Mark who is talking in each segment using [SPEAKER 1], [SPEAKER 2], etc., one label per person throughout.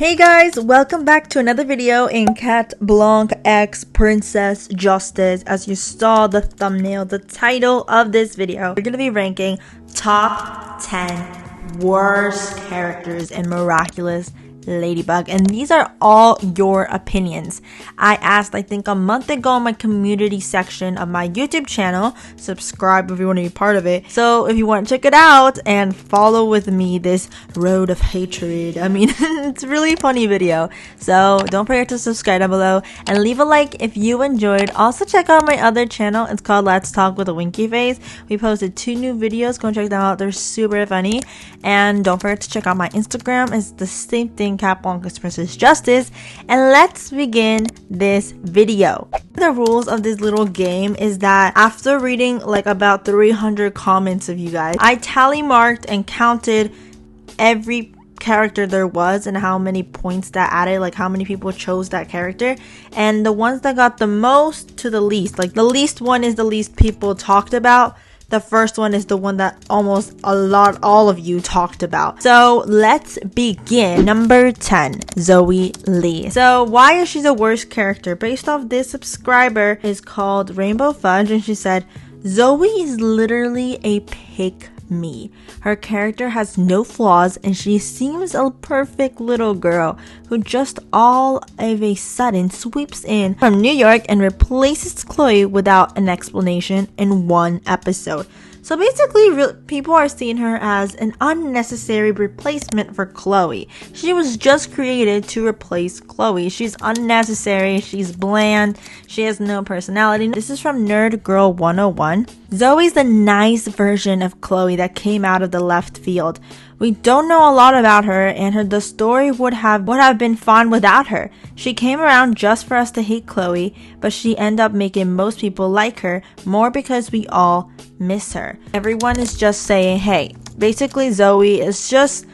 [SPEAKER 1] Hey guys, welcome back to another video in Cat Blanc X Princess Justice. As you saw the thumbnail, the title of this video, we're going to be ranking top 10 worst characters in Miraculous Ladybug, and these are all your opinions. I asked, I think a month ago in my community section of my YouTube channel. Subscribe if you want to be part of it. So if you want to check it out and follow with me this road of hatred, I mean, it's a really funny video. So don't forget to subscribe down below and leave a like if you enjoyed. Also check out my other channel. It's called Let's Talk with a Winky Face. We posted 2 new videos. Go and check them out. They're super funny. And don't forget to check out my Instagram. It's the same thing, Cat Blanc X Princess Justice. And let's begin this video. The rules of this little game is that after reading like about 300 comments of you guys, I tally marked and counted every character there was and how many points that added, like how many people chose that character, and the ones that got the most to the least, like the least one is the least people talked about. The first one is the one that almost all of you talked about. So let's begin. Number 10, Zoe Lee. So why is she the worst character? Based off this subscriber is called Rainbow Fudge, and she said, Zoe is literally a pick me. Her character has no flaws and she seems a perfect little girl who just all of a sudden sweeps in from New York and replaces Chloe without an explanation in one episode. So basically, people are seeing her as an unnecessary replacement for Chloe. She was just created to replace Chloe. She's unnecessary, she's bland, she has no personality. This is from Nerd Girl 101. Zoe's the nice version of Chloe that came out of the left field. We don't know a lot about her, and the story would have been fun without her. She came around just for us to hate Chloe, but she ended up making most people like her more because we all miss her. Everyone is just saying, hey, basically Zoe is just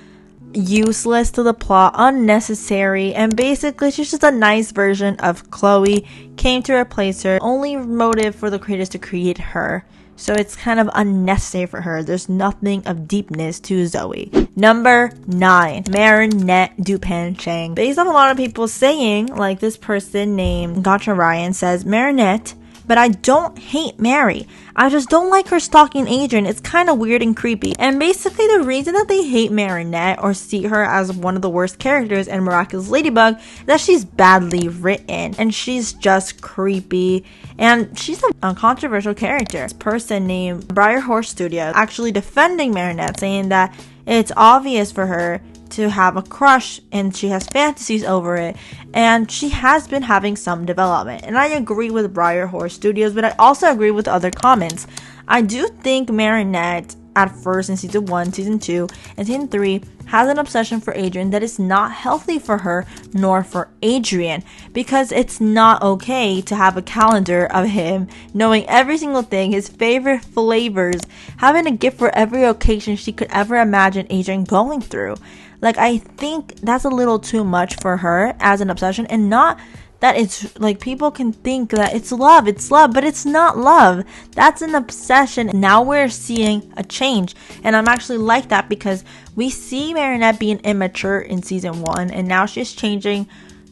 [SPEAKER 1] useless to the plot, unnecessary, and basically she's just a nice version of Chloe, came to replace her. Only motive for the creators to create her. So it's kind of unnecessary for her. There's nothing of deepness to Zoe. Number 9, Marinette Dupan Chang. Based on a lot of people saying, like this person named Gotcha Ryan says, Marinette, but I don't hate Mary. I just don't like her stalking Adrian. It's kind of weird and creepy. And basically the reason that they hate Marinette or see her as one of the worst characters in Miraculous Ladybug is that she's badly written and she's just creepy and she's a controversial character. This person named Briar Horse Studio actually defending Marinette, saying that it's obvious for her to have a crush and she has fantasies over it, and she has been having some development. And I agree with Briar Horse Studios, but I also agree with other comments. I do think Marinette at first in season 1, season 2, and season 3 has an obsession for Adrian that is not healthy for her nor for Adrian, because it's not okay to have a calendar of him knowing every single thing, his favorite flavors, having a gift for every occasion she could ever imagine Adrian going through. Like, I think that's a little too much for her as an obsession, and not that it's like people can think that it's love, but it's not love. That's an obsession. Now we're seeing a change, and I'm actually like that because we see Marinette being immature in season 1, and now she's changing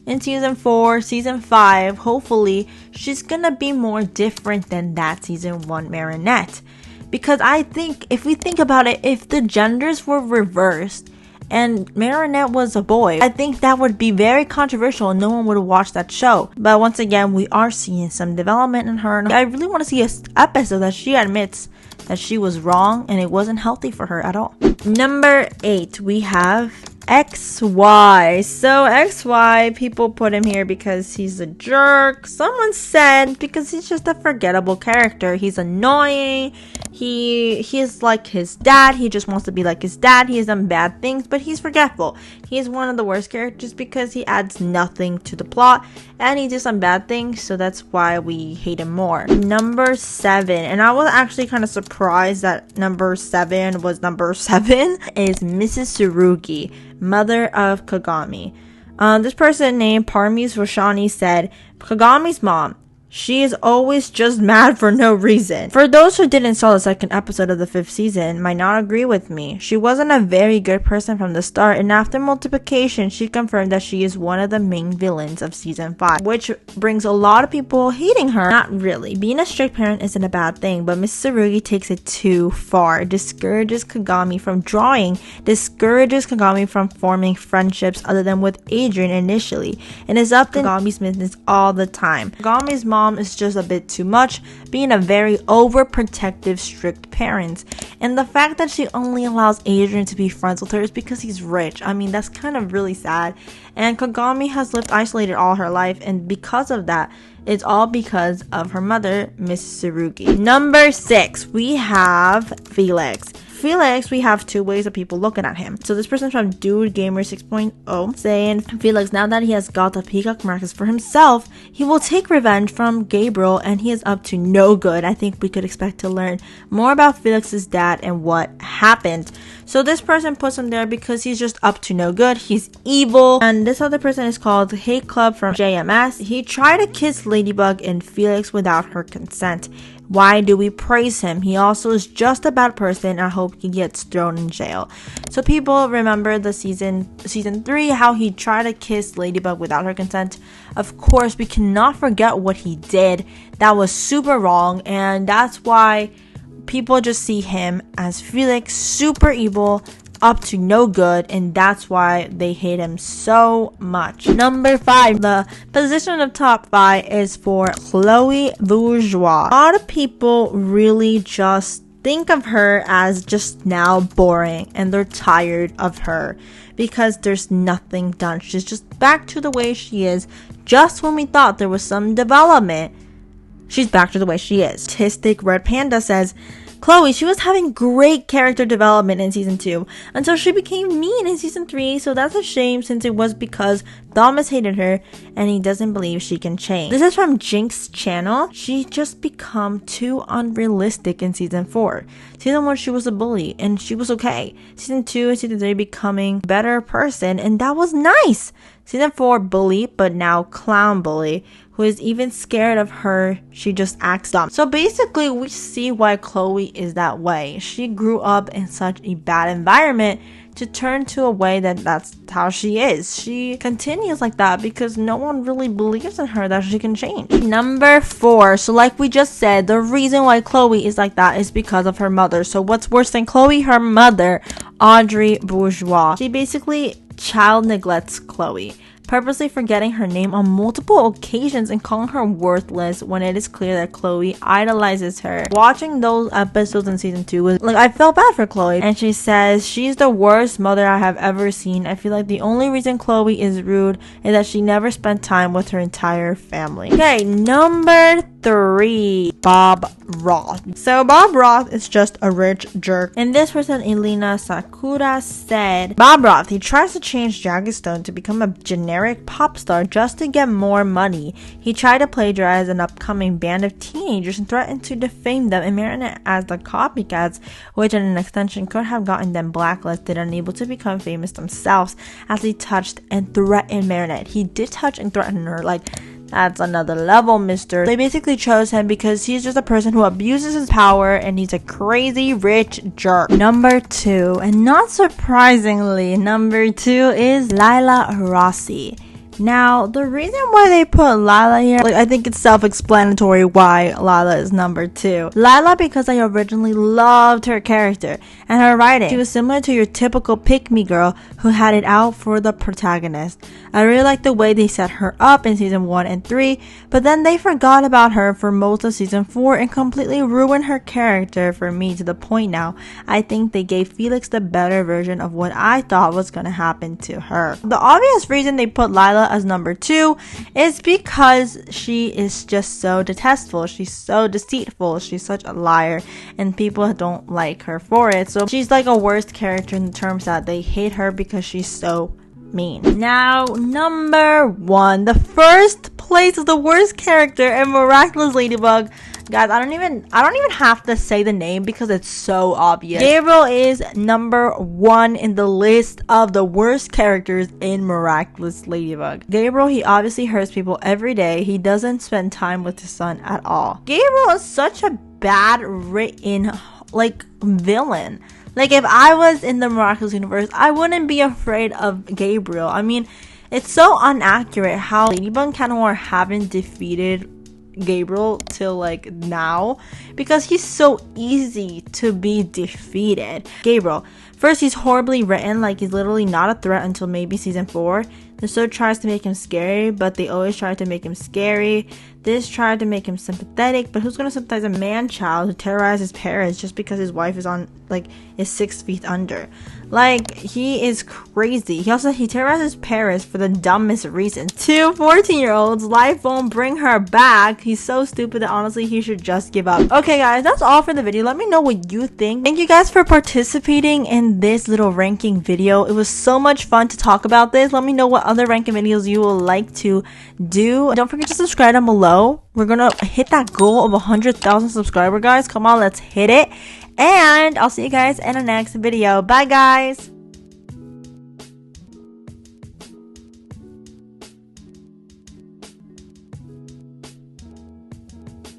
[SPEAKER 1] in season 4, season 5. Hopefully, she's gonna be more different than that season 1 Marinette. Because I think, if we think about it, if the genders were reversed, and Marinette was a boy, I think that would be very controversial and no one would watch that show. But once again, we are seeing some development in her, and I really want to see an episode that she admits that she was wrong and it wasn't healthy for her at all. Number 8, we have XY. So XY, people put him here because he's a jerk. Someone said because he's just a forgettable character. He's annoying. He's like his dad. He just wants to be like his dad. He has done bad things, but he's forgetful. He's one of the worst characters because he adds nothing to the plot and he does some bad things, so that's why we hate him more. Number 7, and I was actually kind of surprised that number 7 was number 7, is Mrs. Surugi, mother of Kagami. This person named Parmes Roshani said, Kagami's mom. She is always just mad for no reason. For those who didn't saw the second episode of the 5th season, might not agree with me. She wasn't a very good person from the start, and after multiplication, she confirmed that she is one of the main villains of season 5, which brings a lot of people hating her. Not really. Being a strict parent isn't a bad thing, but Miss Surugi takes it too far. Discourages Kagami from drawing, discourages Kagami from forming friendships other than with Adrian initially, and is up to Kagami's business all the time. Kagami's mom is just a bit too much, being a very overprotective, strict parent. And the fact that she only allows Adrian to be friends with her is because he's rich. I mean, that's kind of really sad. And Kagami has lived isolated all her life, and because of that, it's all because of her mother, Miss Surugi. Number 6, we have Felix. Felix, we have two ways of people looking at him. So this person's from Dude Gamer 6.0 saying, Felix, now that he has got the Peacock Marcus for himself, he will take revenge from Gabriel, and he is up to no good. I think we could expect to learn more about Felix's dad and what happened. So this person puts him there because he's just up to no good. He's evil. And this other person is called Hate Club from JMS. He tried to kiss Ladybug and Felix without her consent. Why do we praise him? He also is just a bad person. I hope he gets thrown in jail. So people remember the season 3, how he tried to kiss Ladybug without her consent. Of course, we cannot forget what he did. That was super wrong, and that's why people just see him as Felix, super evil, up to no good, and that's why they hate him so much. Number 5, the position of top 5 is for Chloe Bourgeois. A lot of people really just think of her as just now boring, and they're tired of her because there's nothing done. She's just back to the way she is. Just when we thought there was some development, she's back to the way she is. Autistic Red Panda says, Chloe, she was having great character development in season 2 until she became mean in season 3, so that's a shame since it was because Thomas hated her and he doesn't believe she can change. This is from Jinx's channel. She just become too unrealistic in season 4. Season 1 she was a bully and she was okay. Season 2 and season 3 becoming a better person, and that was nice. Season 4 bully, but now clown bully, who is even scared of her. She just acts dumb. So basically we see why Chloe is that way. She grew up in such a bad environment to turn to a way that's how she is. She continues like that because no one really believes in her that she can change. Number 4, so like we just said, the reason why Chloe is like that is because of her mother. So what's worse than Chloe? Her mother, Audrey Bourgeois. She basically child neglects Chloe, purposely forgetting her name on multiple occasions and calling her worthless when it is clear that Chloe idolizes her. Watching those episodes in season 2 was like, I felt bad for Chloe, and she says she's the worst mother I have ever seen. I feel like the only reason Chloe is rude is that she never spent time with her entire family. Okay, number 3, Bob Roth. So Bob Roth is just a rich jerk, and this person, Elena Sakura, said Bob Roth, he tries to change Dragonstone to become a generic pop star just to get more money. He tried to plagiarize an upcoming band of teenagers and threatened to defame them and Marinette as the copycats, which in an extension could have gotten them blacklisted and unable to become famous themselves, as he touched and threatened Marinette. He did touch and threaten her, like, that's another level, mister. They basically chose him because he's just a person who abuses his power and he's a crazy rich jerk. Number 2, and not surprisingly, number 2 is Lila Rossi. Now, the reason why they put Lila here, like, I think it's self-explanatory why Lila is number 2. Lila, because I originally loved her character and her writing. She was similar to your typical pick-me girl who had it out for the protagonist. I really like the way they set her up in season 1 and 3, but then they forgot about her for most of season 4 and completely ruined her character for me, to the point now I think they gave Felix the better version of what I thought was going to happen to her. The obvious reason they put Lila as number 2 is because she is just so detestable. She's so deceitful. She's such a liar, and people don't like her for it. So she's like a worst character in terms that they hate her because she's so mean. Now, number 1, the first place of the worst character in Miraculous Ladybug, Guys, I don't even have to say the name because it's so obvious. Gabriel is number 1 in the list of the worst characters in Miraculous Ladybug. Gabriel, he obviously hurts people every day. He doesn't spend time with his son at all. Gabriel is such a bad written like villain. Like, if I was in the Miraculous universe, I wouldn't be afraid of Gabriel. I mean, it's so inaccurate how Ladybug and Cat Noir haven't defeated Gabriel till like now, because he's so easy to be defeated. Gabriel, first, he's horribly written, like he's literally not a threat until maybe season 4. The show tries to make him scary, but they always try to make him scary. This tried to make him sympathetic, but who's gonna sympathize a man-child who terrorizes his parents just because his wife is on, like, is 6 feet under? Like, he is crazy. He terrorizes parents for the dumbest reasons. 2 14-year-olds, life won't bring her back. He's so stupid that honestly he should just give up. Okay guys, that's all for the video. Let me know what you think. Thank you guys for participating in this little ranking video. It was so much fun to talk about this. Let me know what other ranking videos you would like to do. Don't forget to subscribe down below. We're gonna hit that goal of 100,000 subscribers, guys. Come on, let's hit it. And I'll see you guys in the next video. Bye guys.